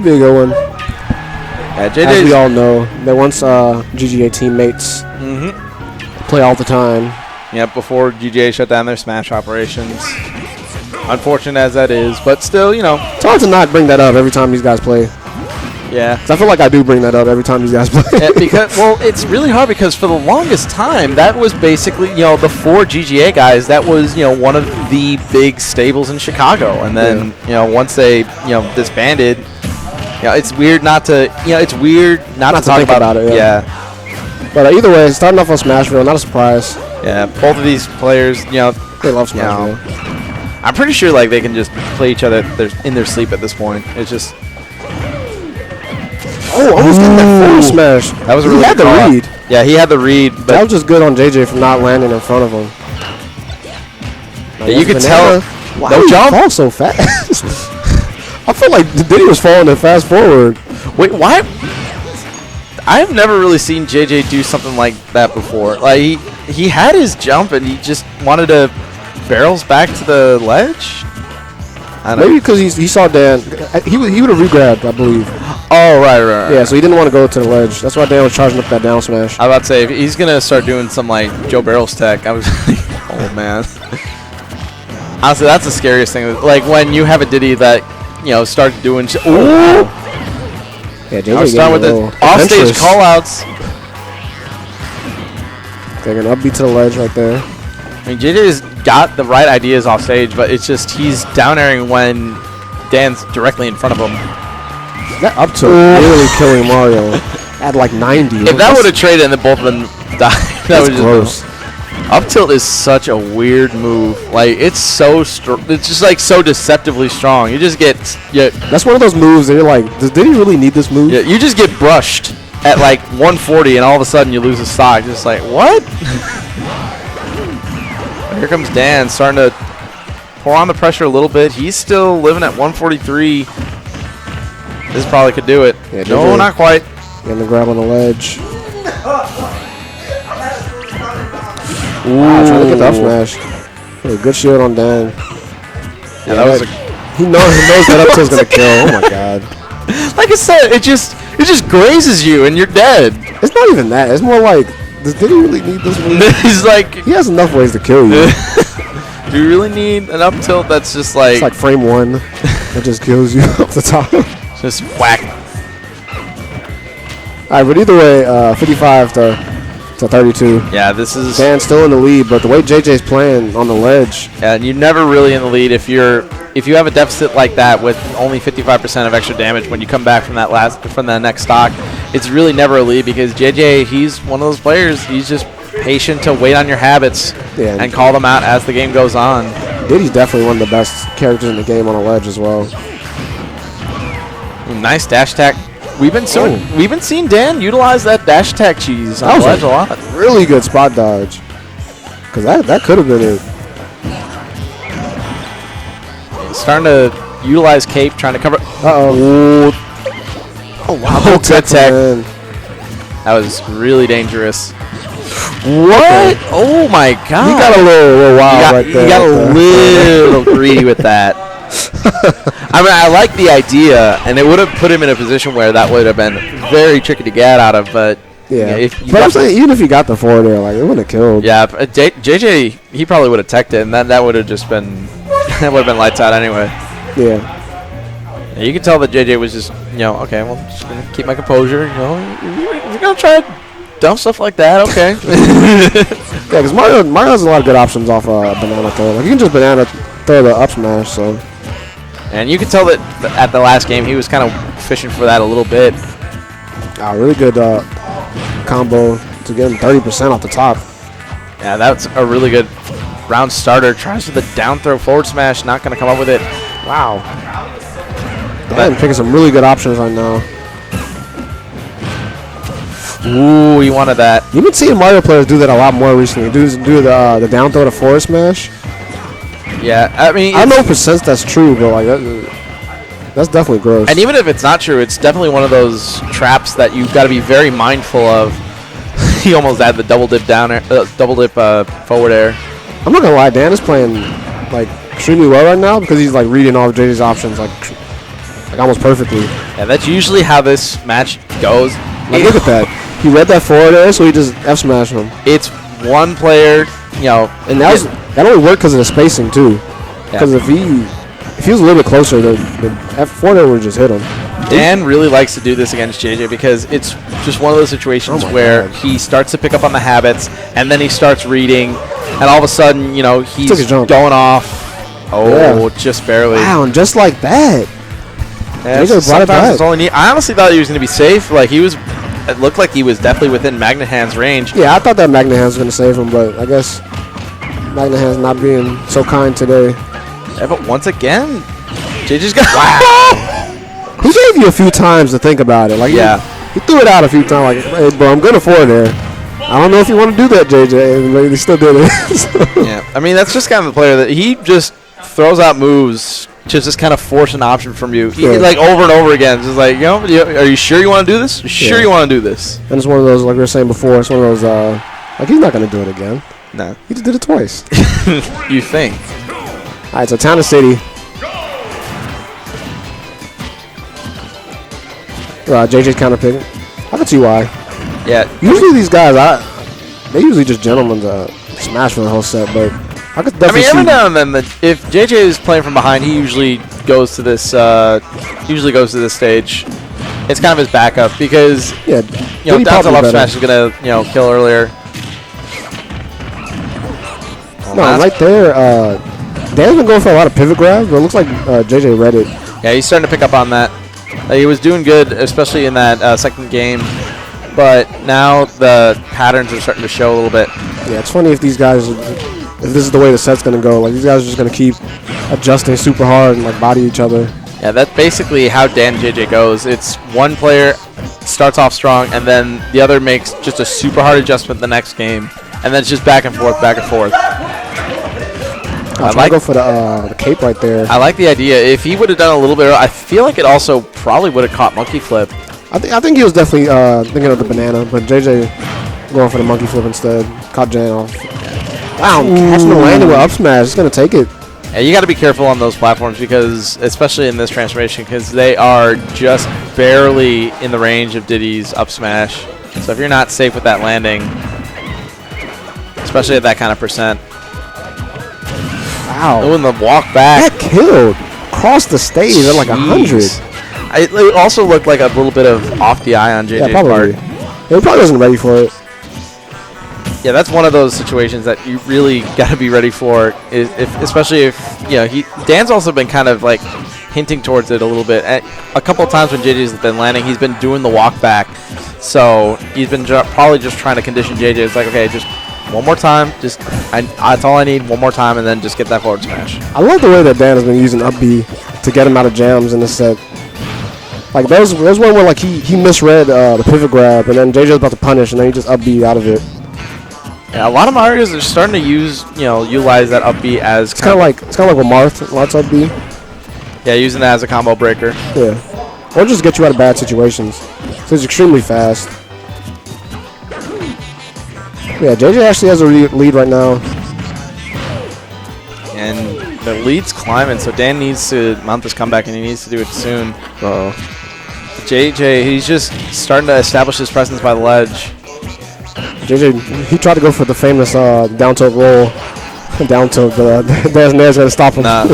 Be a good one. Yeah, JJ. As we all know, they once GGA teammates. Play all the time. Yeah, before GGA shut down their Smash operations. Unfortunate as that is, but still, you know. It's hard to not bring that up every time these guys play. Yeah. 'Cause I feel like I do bring that up every time these guys play. Yeah, because, well, it's really hard because for the longest time, that was basically, you know, the 4 GGA guys, that was, you know, one of the big stables in Chicago. And then, you know, once they, you know, disbanded, you know, it's weird not to, you know, it's weird not to talk about it. Yeah. But either way, starting off on Smashville, not a surprise. Yeah, both of these players, you know, they love Smashville. I'm pretty sure, like, they can just play each other in their sleep at this point. It's just... Oh, almost getting that forward smash. That was a really He had the read. Yeah, he had the read. But that was just good on JJ for not landing in front of him. Yeah, you could tell. Why did he fall so fast? I feel like Diddy was falling in fast forward. Wait, why? I've never really seen JJ do something like that before. Like, he had his jump and he just wanted to barrels back to the ledge? I don't know. Maybe because he saw Dan. He would have re-grabbed, I believe. Oh, right. Yeah, so he didn't want to go to the ledge. That's why Dan was charging up that down smash. I was about to say, if he's going to start doing some, like, Joe Barrels tech, I was like, oh, man. Honestly, that's the scariest thing. Like, when you have a Diddy that, you know, starts doing... Ooh! Yeah, JJ start with the off-stage call-outs. Taking an upbeat to the ledge right there. I mean, JJ's got the right ideas off stage, but it's just he's down airing when Dan's directly in front of him. That up tilt really killing Mario at like 90. If that would have traded and then both of them died, that was gross. Up tilt is such a weird move. Like, it's so it's just like so deceptively strong. You just get That's one of those moves that you're like, did he really need this move? Yeah, you just get brushed at like 140 and all of a sudden you lose a stock. Just like, what? Here comes Dan, starting to pour on the pressure a little bit. He's still living at 143. This probably could do it. Yeah, no, not quite. Getting the grab on the ledge. Ooh. Trying to get the up smash. Yeah, good shield on Dan. Yeah, that was he knows that up tilt's gonna kill. Oh my god. Like I said, it just grazes you and you're dead. It's not even that. It's more like, did he really need this move? He's like, he has enough ways to kill you. Do you really need an up tilt that's just like... It's like frame 1 that just kills you off the top. Just whack. Alright, but either way, 55 to 32. Yeah, this is... Dan's still in the lead, but the way JJ's playing on the ledge... Yeah, and you're never really in the lead if you have a deficit like that with only 55% of extra damage when you come back from the next stock. It's really never a lead because JJ, he's one of those players. He's just patient to wait on your habits and call them out as the game goes on. Diddy's definitely one of the best characters in the game on a ledge as well. Nice dash attack. We've been seeing Dan utilize that dash attack cheese on the ledge a lot. Really good spot dodge. Because that could have been it. He's starting to utilize cape, trying to cover. Uh-oh. Oh, wow. Good tech. That was really dangerous. What? Oh, my God. You got a little wild right there. You got a little greedy with that. I mean, I like the idea, and it would have put him in a position where that would have been very tricky to get out of, but... Yeah, but I'm saying, even if he got the 4 there, like, it wouldn't have killed. Yeah, JJ, he probably would have teched it, and that would have just been... that would have been lights out anyway. Yeah. You can tell that JJ was just, you know, okay, well, just going to keep my composure, you know. You're going to try dumb stuff like that, okay. Yeah, because Mario has a lot of good options off banana throw. Like, you can just banana throw the up smash, so... And you can tell that at the last game, he was kind of fishing for that a little bit. Really good combo to get him 30% off the top. Yeah, that's a really good round starter. Tries for the down throw forward smash, not going to come up with it. Wow. Dan picking some really good options right now. Ooh, he wanted that. You've been seeing Mario players do that a lot more recently. Do the down throw to forward smash. Yeah, I mean... I don't know if that's true, but like that's definitely gross. And even if it's not true, it's definitely one of those traps that you've got to be very mindful of. He almost had the double dip forward air. I'm not gonna lie, Dan is playing like extremely well right now because he's like reading all of JJ's options like almost perfectly. Yeah, that's usually how this match goes. Like, look at that. He read that forward there, so he just F smashed him. It's one player, you know, and that only worked because of the spacing too. Because if he was a little bit closer, the F4 there would just hit him. Dan really likes to do this against JJ because it's just one of those situations where he starts to pick up on the habits, and then he starts reading, and all of a sudden, you know, he's going off. Oh, just barely. Wow, and just like that. Yeah, sometimes it's all he needs. I honestly thought he was going to be safe. Like, he was, it looked like he was definitely within Magnet Hand's range. Yeah, I thought that Magnet Hand was going to save him, but I guess Magnet Hand's not being so kind today. Yeah, but once again, JJ's got. Wow. He gave you a few times to think about it. Like, he threw it out a few times. Like, hey, bro, I'm good at forward there. I don't know if you want to do that, JJ. But he still did it. So. Yeah, I mean, that's just kind of the player that he just throws out moves to just kind of force an option from you. He, like, over and over again. Just like, you know, are you sure you want to do this? Sure you want to do this? And it's one of those, like we were saying before, it's one of those, like, he's not going to do it again. No. He just did it twice. You think? All right, so Town of City. JJ's counter picking. I can see why. Yeah. Usually these guys, they usually just gentlemen smash for the whole set, but I could definitely every now and then, if JJ is playing from behind, he usually goes to this. Stage. It's kind of his backup because down tilt up smash is gonna kill earlier. Right there. Dan's been going for a lot of pivot grabs, but it looks like JJ read it. Yeah, he's starting to pick up on that. He was doing good, especially in that second game, but now the patterns are starting to show a little bit. Yeah, it's funny if these guys, if this is the way the set's gonna go. Like, these guys are just gonna keep adjusting super hard and like body each other. Yeah, that's basically how Dan and JJ goes. It's one player starts off strong, and then the other makes just a super hard adjustment the next game, and then it's just back and forth, back and forth. I like go for the cape right there. I like the idea. If he would have done a little bit, I feel like it also probably would have caught monkey flip. I think he was definitely thinking of the banana, but JJ going for the monkey flip instead. Caught Jan off. Wow, catching the landing with up smash. He's gonna take it. Yeah, you got to be careful on those platforms because, especially in this transformation, because they are just barely in the range of Diddy's up smash. So if you're not safe with that landing, especially at that kind of percent. Wow. Oh, and the walk back. That killed. Crossed the stage at like 100. It also looked like a little bit of off the eye on JJ's part. He probably wasn't ready for it. Yeah, that's one of those situations that you really got to be ready for, especially if Dan's also been kind of like hinting towards it a little bit. A couple of times when JJ's been landing, he's been doing the walk back, so he's been probably just trying to condition JJ. It's like, okay, just one more time, that's all I need, one more time, and then just get that forward smash. I love the way that Dan has been using up B to get him out of jams in this set. Like, there's one where like he misread the pivot grab, and then JJ's about to punish, and then he just up B out of it. Yeah, a lot of Marios are starting to utilize that up B as it's kind of like with Marth's up B. Yeah, using that as a combo breaker. Yeah, or just get you out of bad situations. So it's extremely fast. Yeah, JJ actually has a lead right now. And the lead's climbing, so Dan needs to mount this comeback, and he needs to do it soon. Uh-oh. JJ, he's just starting to establish his presence by the ledge. JJ, he tried to go for the famous down tilt roll. Down tilt, but Dan's going to stop him. Nah.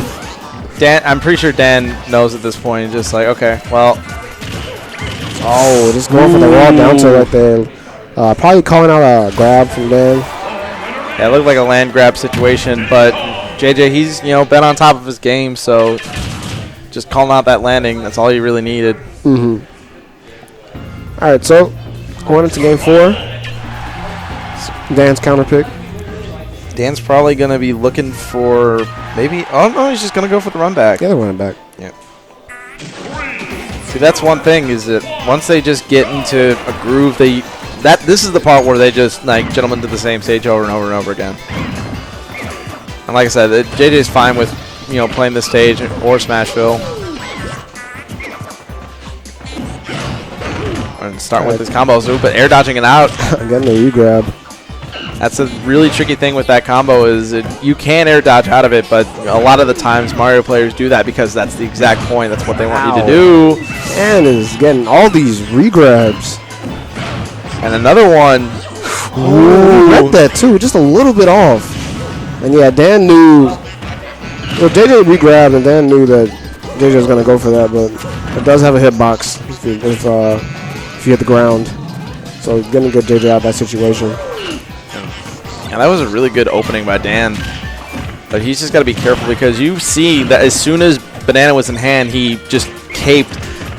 Dan, I'm pretty sure Dan knows at this point. He's just like, okay, well. Oh, just going for the raw down tilt right there. Probably calling out a grab from Dan. Yeah, it looked like a land grab situation, but JJ, he's been on top of his game, so just calling out that landing, that's all you really needed. Mm-hmm. All right, so going into game 4. Dan's counter pick. Dan's probably going to be looking for maybe. Oh no, he's just going to go for the run back. Yeah, they're running back. Yeah. See, that's one thing is that once they just get into a groove, this is the part where they just like gentlemen to the same stage over and over and over again. And like I said, JJ's fine with playing this stage or Smashville. And start with his combos, but air dodging it out. Getting the re-grab. That's a really tricky thing with that combo is you can air dodge out of it, but a lot of the times Mario players do that because that's the exact point. That's what they want you to do. Dan is getting all these regrabs. And another one. Ooh, read that too, just a little bit off. And yeah, Dan knew. Well, JJ regrabbed, and Dan knew that JJ was going to go for that, but it does have a hitbox if you hit the ground. So going to get JJ out of that situation. Yeah, that was a really good opening by Dan. But he's just got to be careful because you see that as soon as Banana was in hand, he just caped.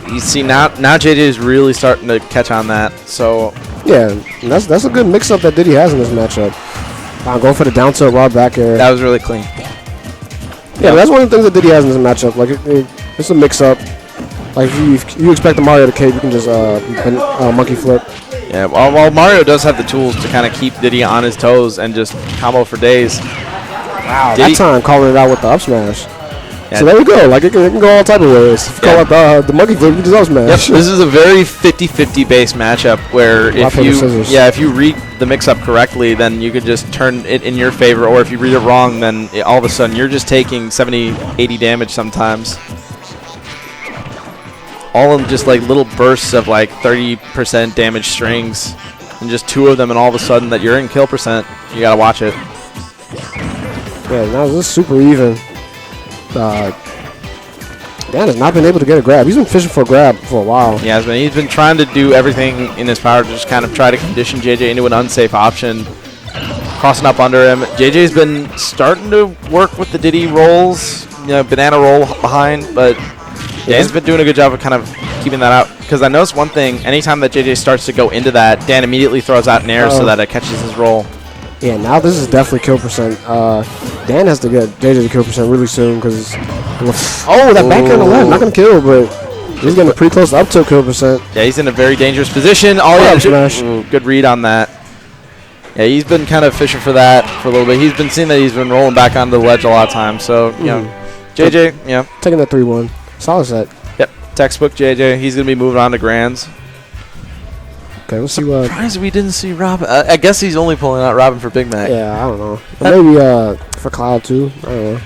You see now JJ is really starting to catch on that. So yeah, and that's a good mix-up that Diddy has in this matchup. Go for the down tilt raw back air. That was really clean. Yeah, that's one of the things that Diddy has in this matchup. Like it's a mix-up. Like if you expect the Mario to cape, you can just monkey flip. Yeah, while Mario does have the tools to kind of keep Diddy on his toes and just combo for days. Wow, Diddy, that time calling it out with the up smash. Yeah. So there we go. Like it can go all type of ways. If you call out the monkey flip, you can just up smash. Yep, this is a very 50-50 base matchup where if you read the mix-up correctly, then you could just turn it in your favor, or if you read it wrong, then all of a sudden you're just taking 70, 80 damage sometimes. All of them just like little bursts of like 30% damage strings, and just two of them, and all of a sudden that you're in kill percent. You gotta watch it. Yeah, now this is super even. Dan has not been able to get a grab. He's been fishing for a grab for a while. Yeah, he's been trying to do everything in his power to just kind of try to condition JJ into an unsafe option. Crossing up under him. JJ's been starting to work with the Diddy rolls, banana roll behind, but Dan's been doing a good job of kind of keeping that out. Because I noticed one thing, anytime that JJ starts to go into that, Dan immediately throws out an air so that it catches his roll. Yeah, now this is definitely kill percent. Dan has to get JJ to kill percent really soon because that back on the left, not going to kill, but he's getting pretty close up to kill percent. Yeah, he's in a very dangerous position. Good read on that. Yeah, he's been kind of fishing for that for a little bit. He's been seeing that he's been rolling back onto the ledge a lot of times. So, JJ, taking that 3-1. Solid set. Yep, textbook JJ. He's going to be moving on to Grands. Okay, let's see what. Surprised we didn't see Robin. I guess he's only pulling out Robin for Big Mac. Yeah, I don't know. Maybe for Cloud too. I don't know.